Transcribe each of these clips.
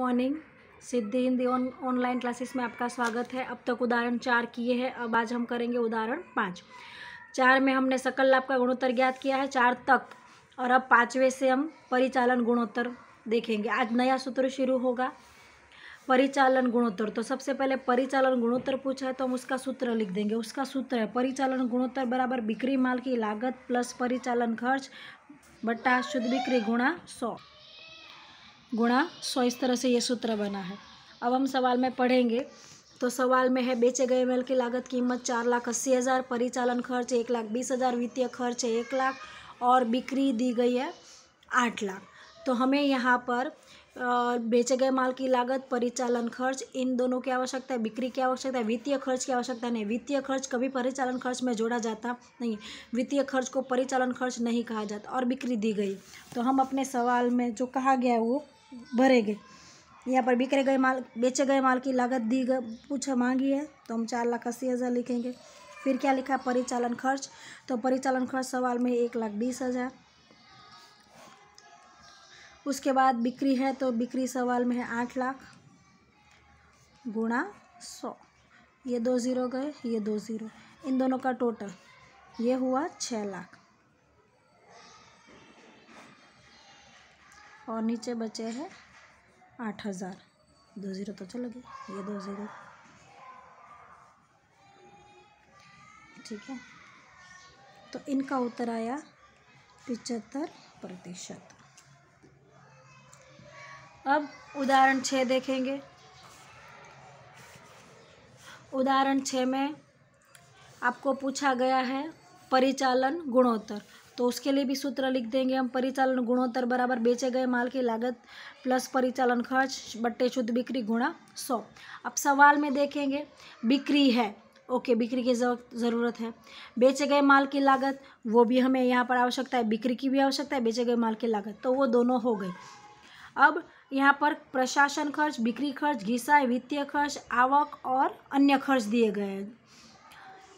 Morning. सिद्धि Hindi online classes में आपका स्वागत है। अब तक उदाहरण 4 किए हैं, अब आज हम करेंगे उदाहरण 5। 4 में हमने सकल लाभ का गुणोत्तर ज्ञात किया है 4 तक, और अब 5वें से हम परिचालन गुणोत्तर देखेंगे। आज नया सूत्र शुरू होगा, परिचालन गुणोत्तर। तो सबसे पहले परिचालन गुणोत्तर पूछा है तो हम उसका सूत्र लिख देंगे। उसका सूत्र है परिचालन गुणोत्तर बराबर बिक्री माल की लागत प्लस परिचालन खर्च बट्टा शुद्ध बिक्री गुणा 100। इस तरह से ये सूत्र बना है। अब हम सवाल में पढ़ेंगे। तो सवाल में है बेचे गए माल की लागत कीमत 4,80,000, परिचालन खर्च 1,20,000, वित्तीय खर्च है 1 लाख और बिक्री दी गई है 8 लाख। तो हमें यहाँ पर बेचे गए माल की लागत, परिचालन खर्च, इन दोनों की आवश्यकता है, बिक्री की आवश्यकता है, वित्तीय खर्च की आवश्यकता नहीं। वित्तीय खर्च कभी परिचालन खर्च में जोड़ा जाता नहीं, वित्तीय खर्च को परिचालन खर्च नहीं कहा जाता, और बिक्री दी गई। तो हम अपने सवाल में जो कहा गया है वो भरेंगे। यहाँ पर बेचे गए माल की लागत मांगी है तो हम 4,80,000 लिखेंगे। फिर क्या लिखा, परिचालन खर्च, तो परिचालन खर्च सवाल में 1,20,000। उसके बाद बिक्री है तो बिक्री सवाल में है 8 लाख गुणा 100। ये 2 0 गए, ये 2 0, इन दोनों का टोटल ये हुआ 6 लाख, और नीचे बचे हैं 8,000। 2 0 तो चल गए, ये 2 0, ठीक है। तो इनका उत्तर आया 75%। अब उदाहरण 6 देखेंगे। उदाहरण 6 में आपको पूछा गया है परिचालन गुणोत्तर, तो उसके लिए भी सूत्र लिख देंगे हम। परिचालन गुणोत्तर बराबर बेचे गए माल की लागत प्लस परिचालन खर्च बट्टे शुद्ध बिक्री गुणा 100। अब सवाल में देखेंगे बिक्री है, ओके, बिक्री की ज़रूरत है। बेचे गए माल की लागत, वो भी हमें यहाँ पर आवश्यकता है, बिक्री की भी आवश्यकता है, बेचे गए माल की लागत, तो वो दोनों हो गई। अब यहाँ पर प्रशासन खर्च, बिक्री खर्च, घिसाई, वित्तीय खर्च, आवक और अन्य खर्च दिए गए हैं।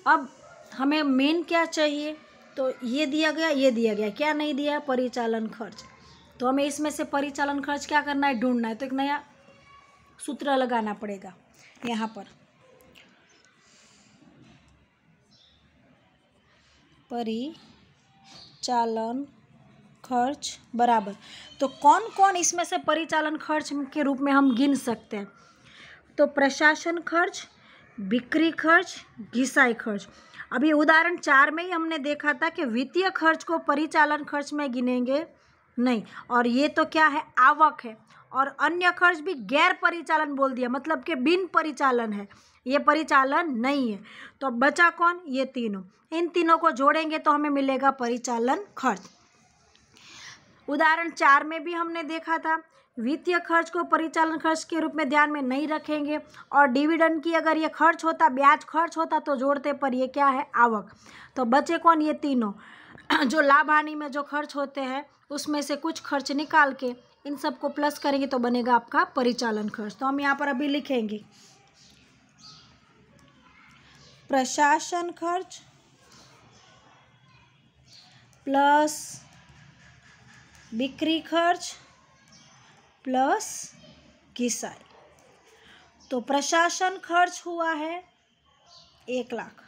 अब हमें मेन क्या चाहिए, तो ये दिया गया, ये दिया गया, क्या नहीं दिया, परिचालन खर्च। तो हमें इसमें से परिचालन खर्च क्या करना है, ढूंढना है। तो एक नया सूत्र लगाना पड़ेगा यहाँ पर, परिचालन खर्च बराबर, तो कौन कौन इसमें से परिचालन खर्च के रूप में हम गिन सकते हैं, तो प्रशासन खर्च, बिक्री खर्च, घिसाई खर्च। अभी उदाहरण 4 में ही हमने देखा था कि वित्तीय खर्च को परिचालन खर्च में गिनेंगे नहीं, और ये तो क्या है, आवक है, और अन्य खर्च भी गैर परिचालन बोल दिया, मतलब कि बिन परिचालन है, ये परिचालन नहीं है। तो बचा कौन, ये तीनों, इन तीनों को जोड़ेंगे तो हमें मिलेगा परिचालन खर्च। उदाहरण 4 में भी हमने देखा था वित्तीय खर्च को परिचालन खर्च के रूप में ध्यान में नहीं रखेंगे, और डिविडेंड की अगर ये खर्च होता, ब्याज खर्च होता, तो जोड़ते पर ये क्या है, आवक। तो बचे कौन, ये तीनों। जो लाभ हानि में जो खर्च होते हैं उसमें से कुछ खर्च निकाल के इन सबको प्लस करेंगे तो बनेगा आपका परिचालन खर्च। तो हम यहाँ पर अभी लिखेंगे प्रशासन खर्च प्लस बिक्री खर्च प्लस घिसाई। तो प्रशासन खर्च हुआ है 1 लाख,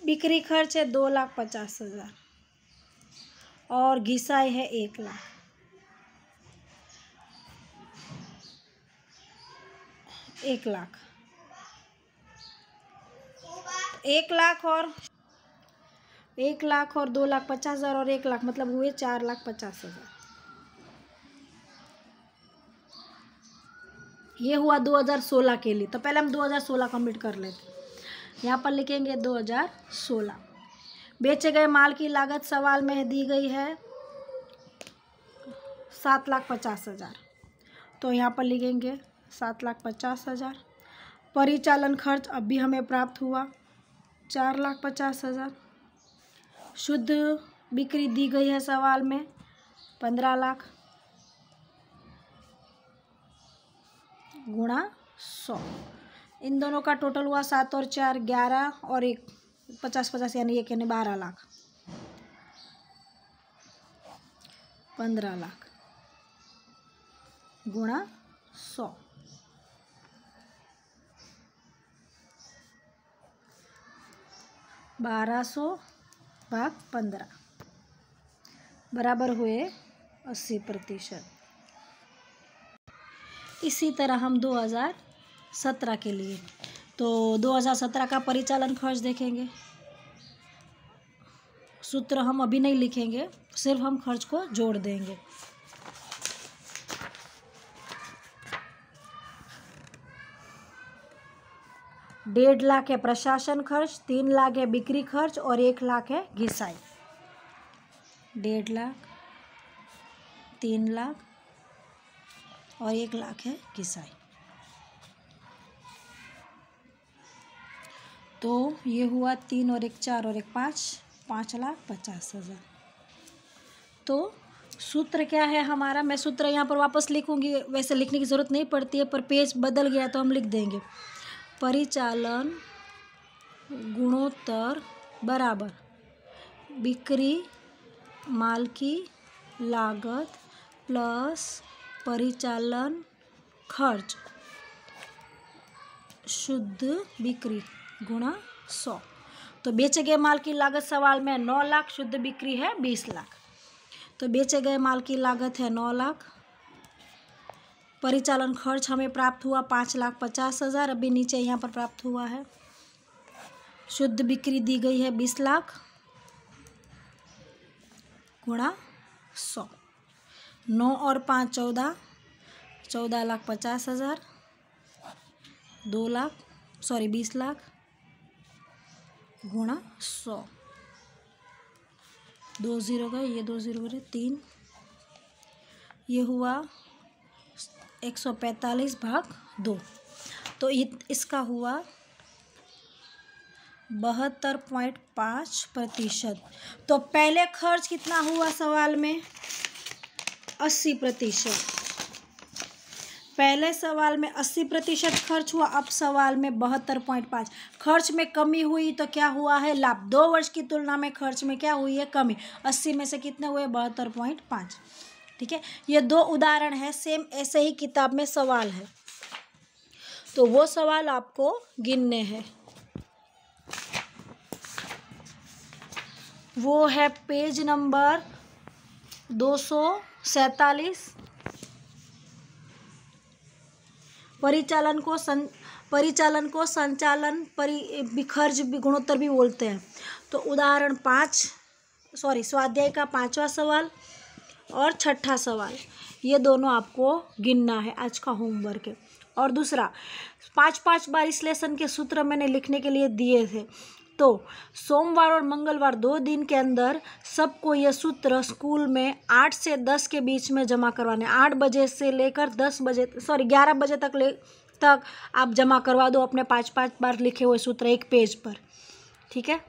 बिक्री खर्च है 2,50,000 और घिसाई है 1 लाख। 1 लाख, 1 लाख और 2,50,000 और 1 लाख, मतलब हुए 4,50,000। ये हुआ 2016 के लिए। तो पहले हम 2016 कंप्लीट कर लेते। यहाँ पर लिखेंगे 2016। बेचे गए माल की लागत सवाल में दी गई है 7,50,000, तो यहाँ पर लिखेंगे 7,50,000। परिचालन खर्च अभी हमें प्राप्त हुआ 4,50,000। शुद्ध बिक्री दी गई है सवाल में 15 लाख गुणा 100। इन दोनों का टोटल हुआ 7 और 4 11 और 1 50 यानी 1 यानी 12 लाख, 15 लाख। गुणा 100। 1200 भाग 15 बराबर हुए 80%। इसी तरह हम 2017 के लिए, तो 2017 का परिचालन खर्च देखेंगे। सूत्र हम अभी नहीं लिखेंगे, सिर्फ हम खर्च को जोड़ देंगे। डेढ़ लाख है प्रशासन खर्च, 3 लाख है बिक्री खर्च और 1 लाख है घिसाई। 1.5 लाख, 3 लाख और 1 लाख है घिसाई। तो ये हुआ 3 और 1 4 और 1 5, 5,50,000। तो सूत्र क्या है हमारा, मैं सूत्र यहाँ पर वापस लिखूंगी, वैसे लिखने की ज़रूरत नहीं पड़ती है, पर पेज बदल गया तो हम लिख देंगे। परिचालन गुणोत्तर बराबर बिक्री माल की लागत प्लस परिचालन खर्च शुद्ध बिक्री गुणा 100। तो बेचे गए माल की लागत सवाल में 9 लाख, शुद्ध बिक्री है 20 लाख। तो बेचे गए माल की लागत है 9 लाख, परिचालन खर्च हमें प्राप्त हुआ 5,50,000, अभी नीचे यहाँ पर प्राप्त हुआ है। शुद्ध बिक्री दी गई है 20 लाख गुणा 100। 9 और 5 14, 14,50,000, 20 लाख गुणा 100। 2 0 गए, ये 2 0 गए, 3, ये हुआ 145 भाग 2। तो इसका हुआ 72.5%। तो पहले खर्च कितना हुआ सवाल में, 80%। पहले सवाल में 80% खर्च हुआ, अब सवाल में 72.5। खर्च में कमी हुई तो क्या हुआ है, लाभ। 2 वर्ष की तुलना में खर्च में क्या हुई है, कमी। 80 में से कितने हुए, 72.5। ठीक है, ये 2 उदाहरण है, सेम ऐसे ही किताब में सवाल है, तो वो सवाल आपको गिनने हैं। वो है पेज नंबर 247। परिचालन को संचालन खर्च गुणोत्तर भी बोलते हैं। तो उदाहरण 5, स्वाध्याय का 5वां सवाल और 6ठा सवाल, ये दोनों आपको गिनना है, आज का होमवर्क है। और दूसरा 5 बार इस लेसन के सूत्र मैंने लिखने के लिए दिए थे, तो सोमवार और मंगलवार 2 दिन के अंदर सबको ये सूत्र स्कूल में 8 से 10 के बीच में जमा करवाने। 8 बजे से लेकर 11 बजे तक आप जमा करवा दो अपने 5 बार लिखे हुए सूत्र एक पेज पर। ठीक है।